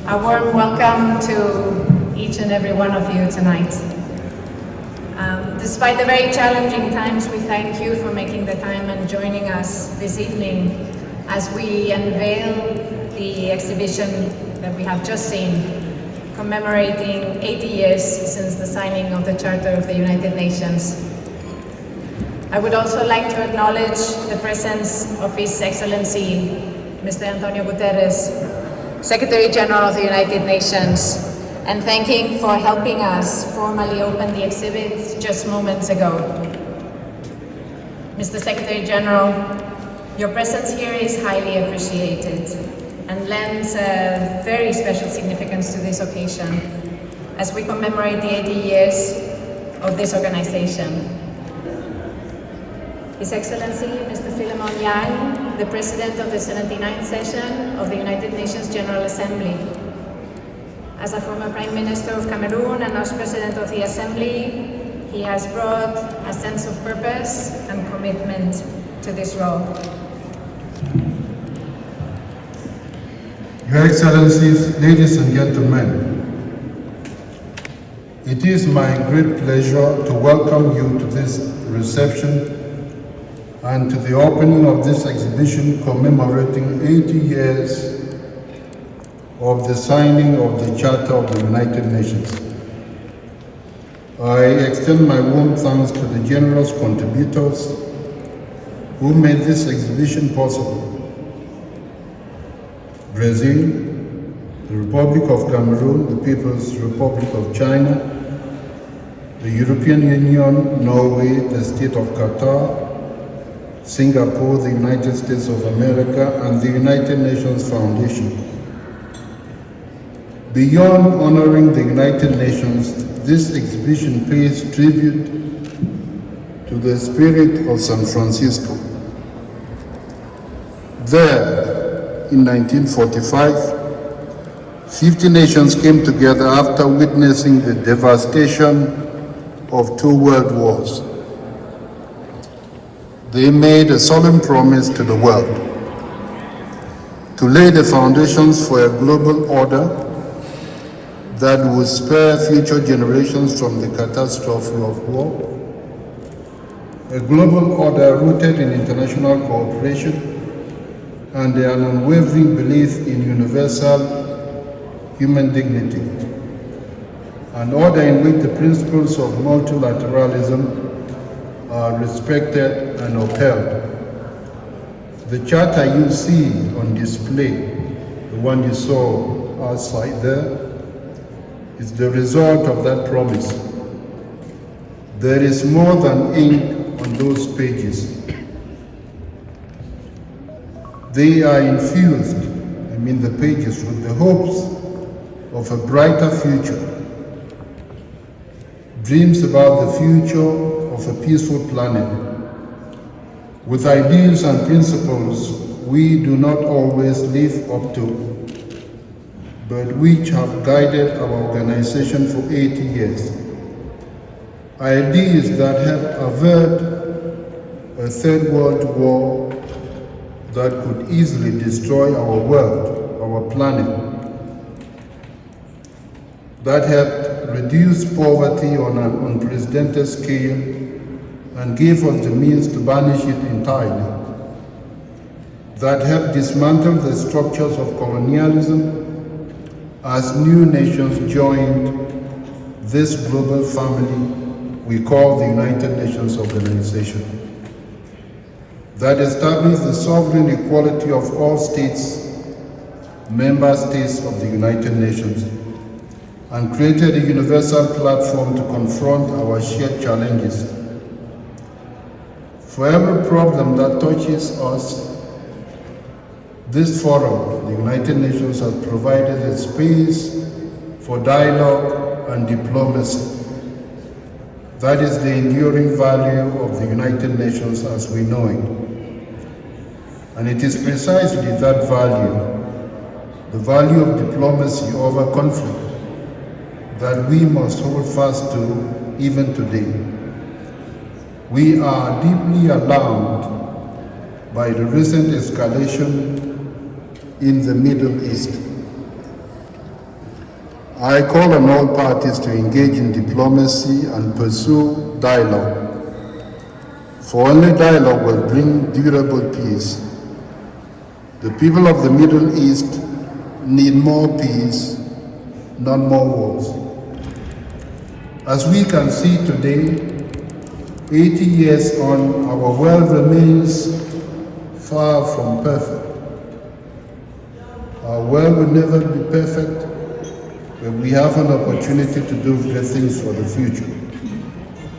A warm welcome to each and every one of you tonight. Despite the very challenging times, we thank you for making the time and joining us this evening as we unveil the exhibition that we have just seen, commemorating 80 years since the signing of the Charter of the United Nations. I would also like to acknowledge the presence of His Excellency, Mr. António Guterres, Secretary General of the United Nations, and thank him for helping us formally open the exhibit just moments ago. Mr. Secretary General, your presence here is highly appreciated and lends a very special significance to this occasion as we commemorate the 80 years of this organization. His Excellency, Mr. Philemon Yang, the President of the 79th session of the United Nations General Assembly. As a former Prime Minister of Cameroon and as President of the Assembly, he has brought a sense of purpose and commitment to this role. Your Excellencies, ladies and gentlemen, it is my great pleasure to welcome you to this reception and to the opening of this exhibition commemorating 80 years of the signing of the Charter of the United Nations. I extend my warm thanks to the generous contributors who made this exhibition possible. Brazil, the Republic of Cameroon, the People's Republic of China, the European Union, Norway, the State of Qatar, Singapore, the United States of America, and the United Nations Foundation. Beyond honoring the United Nations, this exhibition pays tribute to the spirit of San Francisco. There, in 1945, 50 nations came together after witnessing the devastation of 2 world wars. They made a solemn promise to the world to lay the foundations for a global order that would spare future generations from the catastrophe of war, a global order rooted in international cooperation and an unwavering belief in universal human dignity, an order in which the principles of multilateralism are respected and upheld. The charter you see on display, the one you saw outside there, is the result of that promise. There is more than ink on those pages. They are infused, the pages, with the hopes of a brighter future, dreams about the future of a peaceful planet, with ideals and principles we do not always live up to, but which have guided our organization for 80 years. Ideas that have averted a third world war that could easily destroy our world, our planet, that have reduced poverty on an unprecedented scale and gave us the means to banish it entirely, that have dismantled the structures of colonialism as new nations joined this global family we call the United Nations Organization, that established the sovereign equality of all states, member states of the United Nations, and created a universal platform to confront our shared challenges. For every problem that touches us, this forum, the United Nations, has provided a space for dialogue and diplomacy. That is the enduring value of the United Nations as we know it. And it is precisely that value, the value of diplomacy over conflict, that we must hold fast to even today. We are deeply alarmed by the recent escalation in the Middle East. I call on all parties to engage in diplomacy and pursue dialogue, for only dialogue will bring durable peace. The people of the Middle East need more peace, not more wars. As we can see today, 80 years on, our world remains far from perfect. Our world will never be perfect, but we have an opportunity to do great things for the future.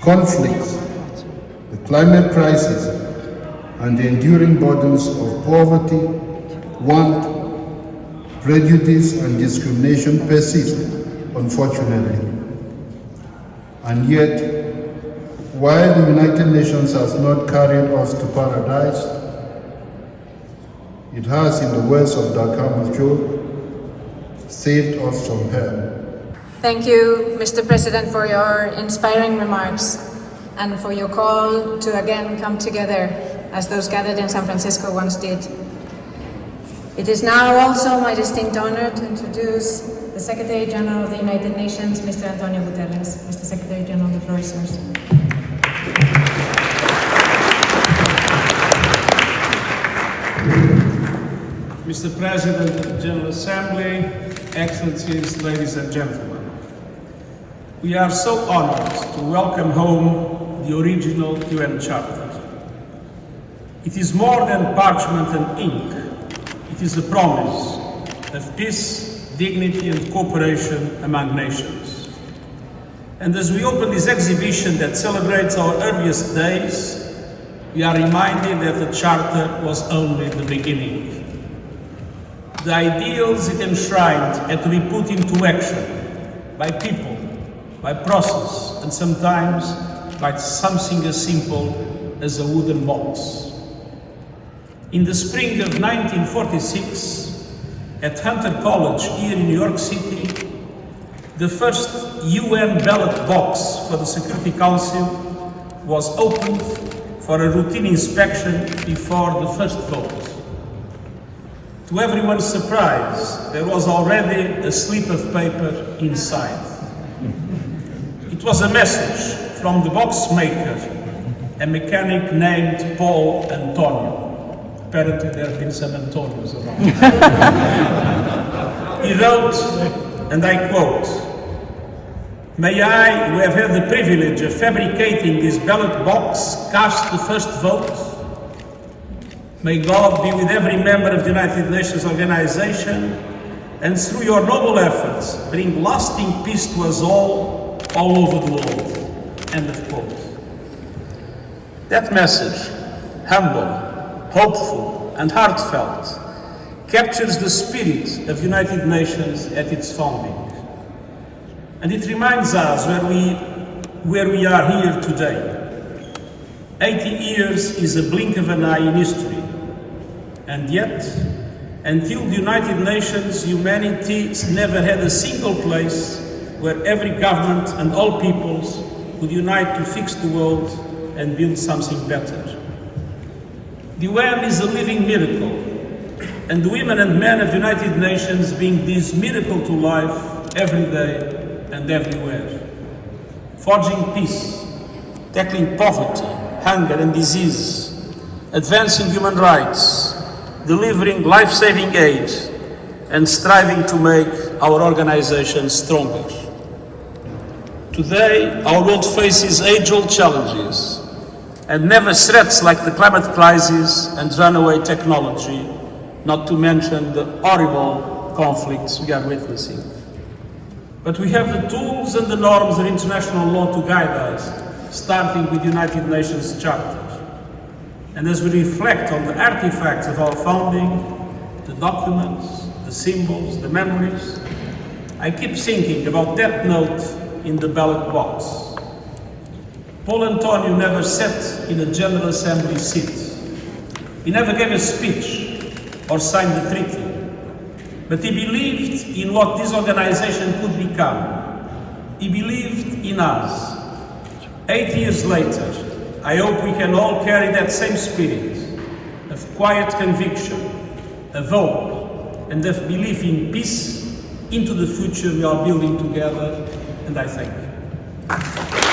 Conflicts, the climate crisis, and the enduring burdens of poverty, want, prejudice, and discrimination persist, unfortunately. And yet, while the United Nations has not carried us to paradise, it has, in the words of Vaccara, saved us from hell. Thank you, Mr. President, for your inspiring remarks and for your call to again come together as those gathered in San Francisco once did. It is now also my distinct honor to introduce the Secretary General of the United Nations, Mr. António Guterres. Mr. Secretary General, the floor is yours. Mr. President of the General Assembly, Excellencies, ladies and gentlemen, we are so honored to welcome home the original UN Charter. It is more than parchment and ink. It is a promise of peace, dignity and cooperation among nations. And as we open this exhibition that celebrates our earliest days, we are reminded that the Charter was only the beginning. The ideals it enshrined had to be put into action by people, by process, and sometimes by something as simple as a wooden box. In the spring of 1946, at Hunter College here in New York City, the first UN ballot box for the Security Council was opened for a routine inspection before the first vote. To everyone's surprise, there was already a slip of paper inside. It was a message from the box maker, a mechanic named Paul Antonio. Apparently there have been some Antonios around. He wrote, and I quote, "May I, who have had the privilege of fabricating this ballot box, cast the first vote? May God be with every member of the United Nations organization, and through your noble efforts, bring lasting peace to us all over the world." End of quote. That message, humble, hopeful, and heartfelt, captures the spirit of United Nations at its founding. And it reminds us where we are here today. 80 years is a blink of an eye in history. And yet, until the United Nations, humanity never had a single place where every government and all peoples could unite to fix the world and build something better. The UN is a living miracle, and the women and men of the United Nations bring this miracle to life every day and everywhere. Forging peace, tackling poverty, hunger and disease, advancing human rights, delivering life-saving aid, and striving to make our organization stronger. Today, our world faces age-old challenges, and never threats like the climate crisis and runaway technology, not to mention the horrible conflicts we are witnessing. But we have the tools and the norms of international law to guide us, starting with the United Nations Charter. And as we reflect on the artifacts of our founding, the documents, the symbols, the memories, I keep thinking about that note in the ballot box. Paul Antonio never sat in a General Assembly seat. He never gave a speech or signed the treaty. But he believed in what this organization could become. He believed in us. 8 years later, I hope we can all carry that same spirit of quiet conviction, of hope, and of belief in peace into the future we are building together, and I thank you.